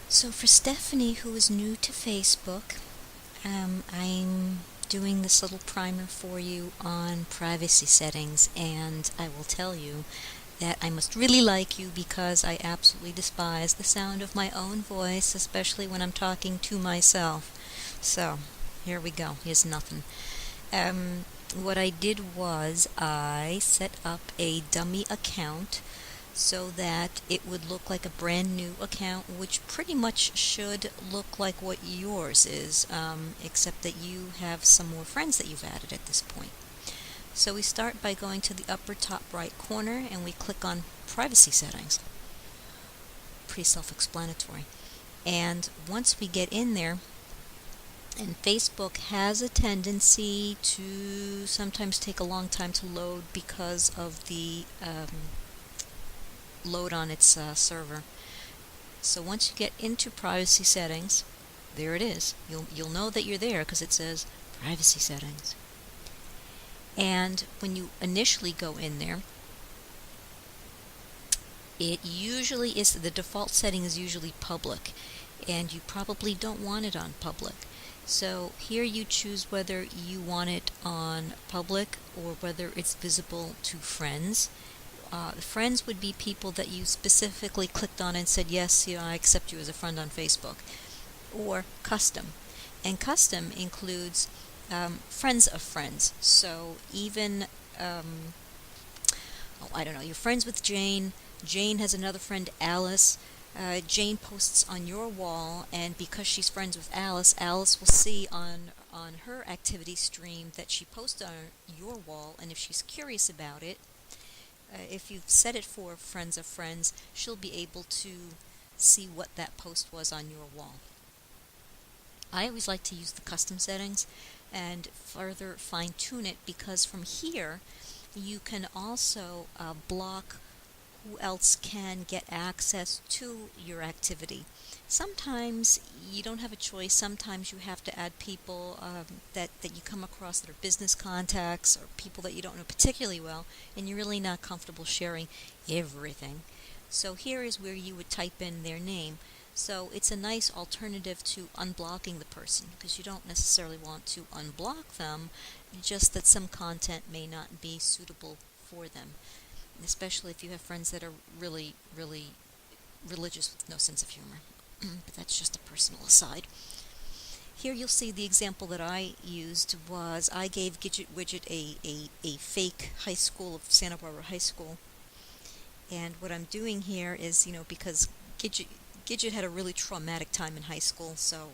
So for Stephanie, who is new to Facebook, I'm doing this little primer for you on privacy settings, and I will tell you that I must really like you because I absolutely despise the sound of my own voice, especially when I'm talking to myself. So, here we go. Here's nothing. What I did was I set up a dummy account so that it would look like a brand new account, which pretty much should look like what yours is, except that you have some more friends that you've added at this point. So we start by going to the upper top right corner and we click on privacy settings. Pretty self-explanatory. And once we get in there, and Facebook has a tendency to sometimes take a long time to load because of the load on its server. So once you get into privacy settings, there it is. You'll know that you're there because it says privacy settings. And when you initially go in there, it usually is the default setting is usually public, and you probably don't want it on public. So here you choose whether you want it on public or whether it's visible to friends. Friends would be people that you specifically clicked on and said, yes, I accept you as a friend on Facebook. Or custom. And custom includes friends of friends. So even, I don't know, you're friends with Jane. Jane has another friend, Alice. Jane posts on your wall, and because she's friends with Alice, Alice will see on her activity stream that she posted on your wall, and if she's curious about it, if you've set it for friends of friends, she'll be able to see what that post was on your wall. I always like to use the custom settings and further fine-tune it because from here you can also block who else can get access to your activity. Sometimes you don't have a choice. Sometimes you have to add people that you come across that are business contacts or people that you don't know particularly well, and you're really not comfortable sharing everything. So here is where you would type in their name. So it's a nice alternative to unblocking the person because you don't necessarily want to unblock them, just that some content may not be suitable for them, especially if you have friends that are really, really religious with no sense of humor. But that's just a personal aside. Here you'll see the example that I used was I gave Gidget Widget a fake high school of Santa Barbara High School. And what I'm doing here is, because Gidget had a really traumatic time in high school, so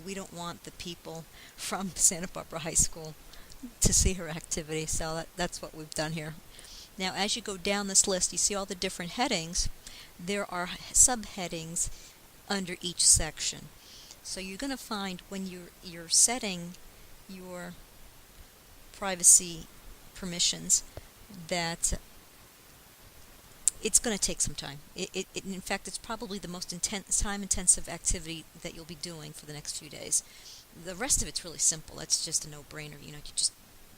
we don't want the people from Santa Barbara High School to see her activity, so that's what we've done here. Now, as you go down this list, you see all the different headings. There are subheadings under each section. So you're going to find when you're setting your privacy permissions that it's going to take some time. In fact, it's probably the most time-intensive activity that you'll be doing for the next few days. The rest of it's really simple. It's just a no-brainer. You just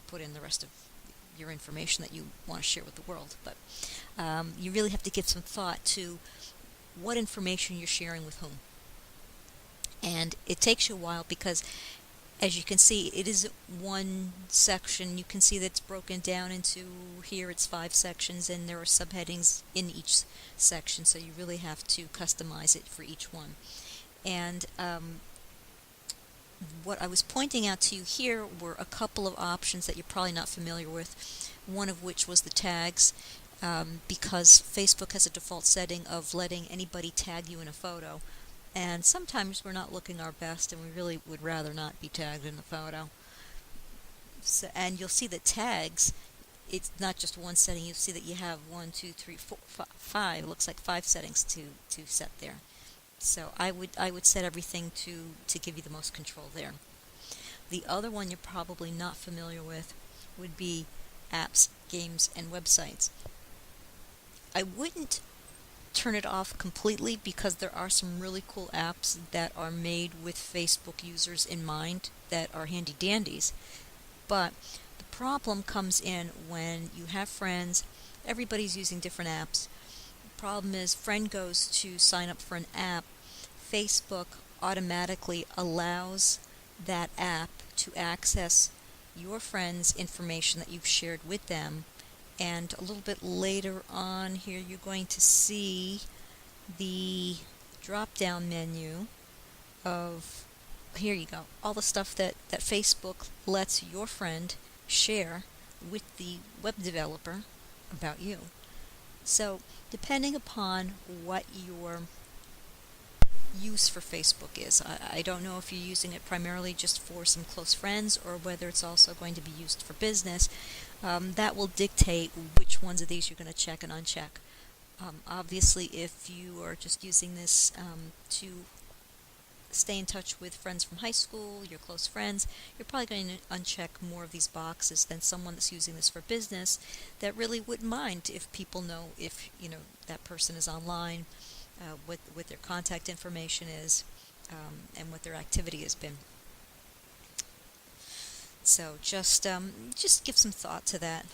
put in the rest of your information that you want to share with the world. But you really have to give some thought to what information you're sharing with whom. And it takes you a while because, as you can see, it is one section. You can see that it's broken down into, here it's 5 sections, and there are subheadings in each section, so you really have to customize it for each one. And what I was pointing out to you here were a couple of options that you're probably not familiar with, one of which was the tags, because Facebook has a default setting of letting anybody tag you in a photo. And sometimes we're not looking our best, and we really would rather not be tagged in the photo. So, and you'll see that tags, it's not just one setting. You'll see that you have 1, 2, 3, 4, 5. It looks like 5 settings to set there. So I would set everything to give you the most control there. The other one you're probably not familiar with would be apps, games, and websites. I wouldn't turn it off completely because there are some really cool apps that are made with Facebook users in mind that are handy dandies. But the problem comes in when you have friends, everybody's using different apps. The problem is friend goes to sign up for an app, Facebook automatically allows that app to access your friends' information that you've shared with them. And a little bit later on here, you're going to see the drop down menu of, here you go, all the stuff that Facebook lets your friend share with the web developer about you. So, depending upon what your use for Facebook is, I don't know if you're using it primarily just for some close friends or whether it's also going to be used for business. That will dictate which ones of these you're going to check and uncheck. Obviously, if you are just using this to stay in touch with friends from high school, your close friends, you're probably going to uncheck more of these boxes than someone that's using this for business that really wouldn't mind if people know if that person is online, what their contact information is, and what their activity has been. So just give some thought to that.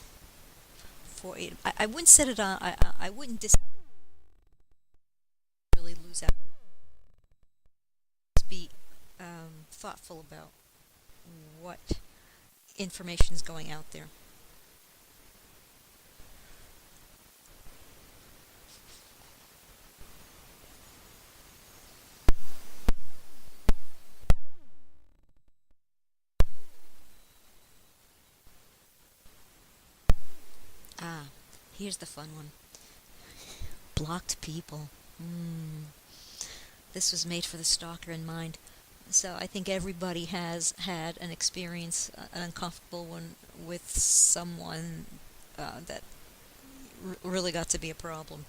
For it, I wouldn't set it on. I wouldn't really lose out. Just be thoughtful about what information is going out there. Ah, here's the fun one. Blocked people. This was made for the stalker in mind. So I think everybody has had an experience, an uncomfortable one, with someone that really got to be a problem.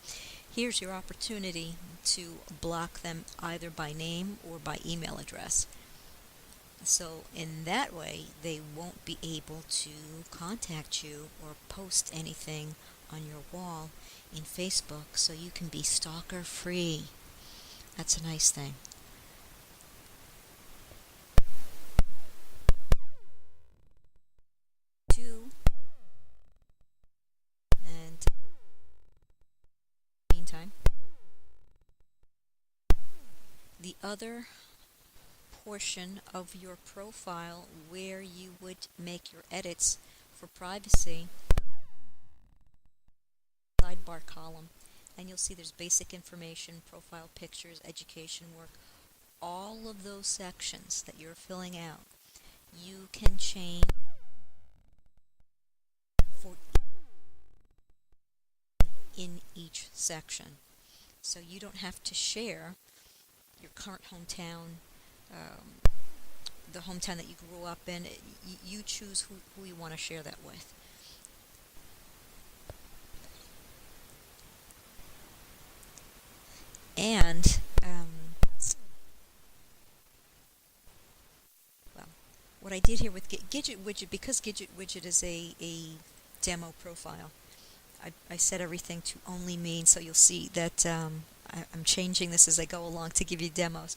Here's your opportunity to block them either by name or by email address. So in that way, they won't be able to contact you or post anything on your wall in Facebook, so you can be stalker free. That's a nice thing. Two, and meantime, the other portion of your profile where you would make your edits for privacy, sidebar column, and you'll see there's basic information, profile pictures, education work, all of those sections that you're filling out. You can change for in each section. So you don't have to share your current hometown, um, the hometown that you grew up in. You choose who you want to share that with. And, well, what I did here with Gidget Widget, because Gidget Widget is a demo profile, I set everything to only me, so you'll see that I'm changing this as I go along to give you demos.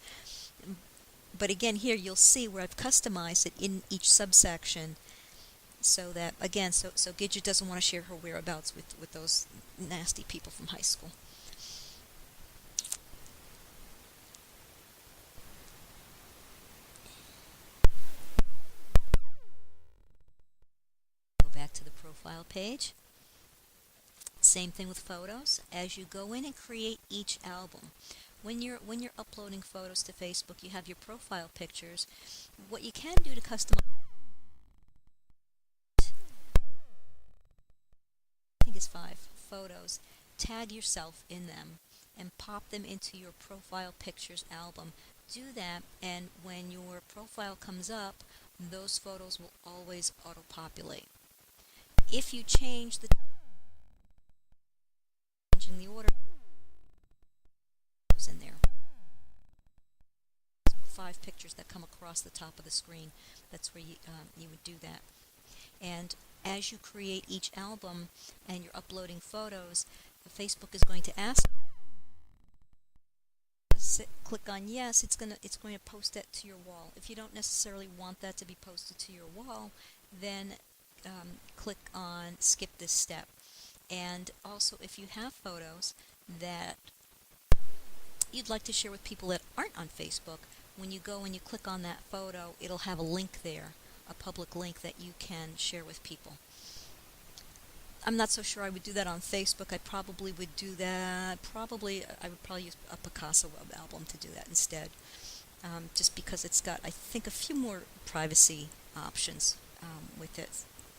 But again, here you'll see where I've customized it in each subsection, so that, again, so Gidget doesn't want to share her whereabouts with those nasty people from high school. Go back to the profile page. Same thing with photos. As you go in and create each album, when you're uploading photos to Facebook, you have your profile pictures. What you can do to customize, I think it's 5 photos, tag yourself in them and pop them into your profile pictures album. Do that, and when your profile comes up, those photos will always auto-populate. If you change the order, goes in there. 5 pictures that come across the top of the screen. That's where you would do that. And as you create each album and you're uploading photos, Facebook is going to ask. Click on yes. It's going to post that to your wall. If you don't necessarily want that to be posted to your wall, then click on skip this step. And also, if you have photos that you'd like to share with people that aren't on Facebook, when you go and you click on that photo, it'll have a link there, a public link that you can share with people. I'm not so sure I would do that on Facebook. I probably would do that. I would probably use a Picasa web album to do that instead, just because it's got, I think, a few more privacy options with it.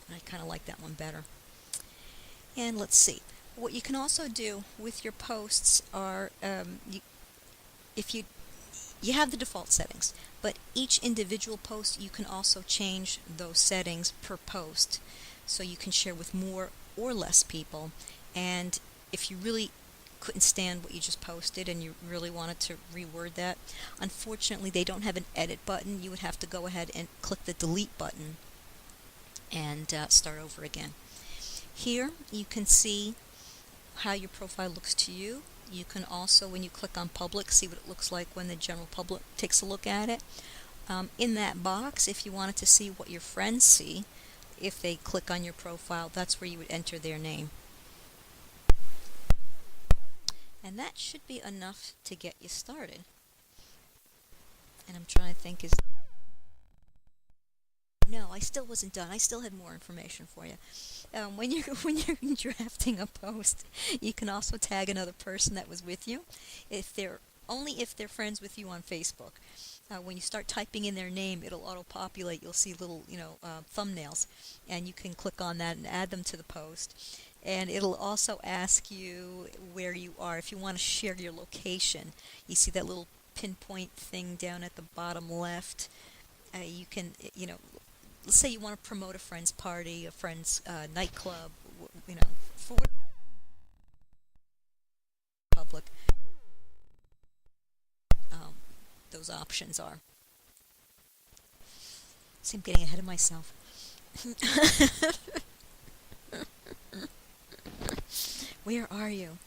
And I kind of like that one better. And let's see. What you can also do with your posts are, if you have the default settings, but each individual post you can also change those settings per post, so you can share with more or less people. And if you really couldn't stand what you just posted and you really wanted to reword that, unfortunately they don't have an edit button. You would have to go ahead and click the delete button and start over again. Here you can see how your profile looks to you. You can also, when you click on public, see what it looks like when the general public takes a look at it. In that box, if you wanted to see what your friends see, if they click on your profile, that's where you would enter their name. And that should be enough to get you started. And I'm trying to think, no, I still wasn't done. I still had more information for you. When you're drafting a post, you can also tag another person that was with you, if they're friends with you on Facebook. When you start typing in their name, it'll auto-populate. You'll see little, thumbnails, and you can click on that and add them to the post. And it'll also ask you where you are. If you want to share your location, you see that little pinpoint thing down at the bottom left. You can, let's say you want to promote a friend's party, a friend's nightclub, for public. Those options are. See, I'm getting ahead of myself. Where are you?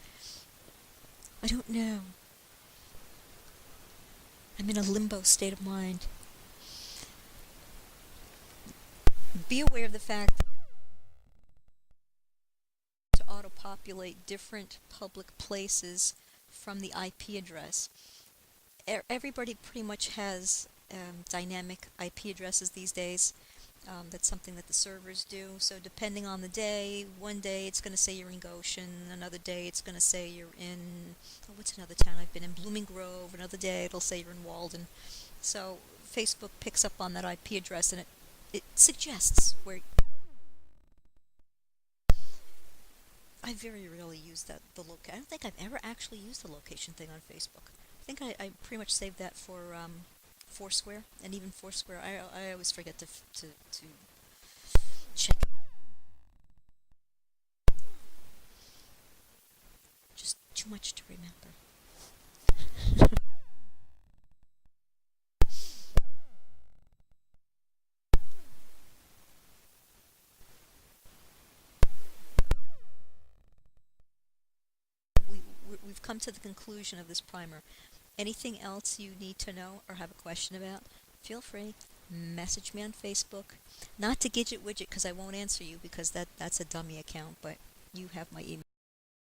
I don't know. I'm in a limbo state of mind. Be aware of the fact to auto-populate different public places from the IP address. Everybody pretty much has dynamic IP addresses these days. That's something that the servers do. So depending on the day, one day it's going to say you're in Goshen, another day it's going to say you're in, what's another town I've been in, Blooming Grove, another day it'll say you're in Walden. So Facebook picks up on that IP address and it suggests where. I very rarely use the location. I don't think I've ever actually used the location thing on Facebook. I think I pretty much saved that for Foursquare, and even Foursquare, I always forget to check. Just too much to remember. We've come to the conclusion of this primer. Anything else you need to know or have a question about, feel free. Message me on Facebook. Not to Gidget Widget, because I won't answer you, because that's a dummy account, but you have my email.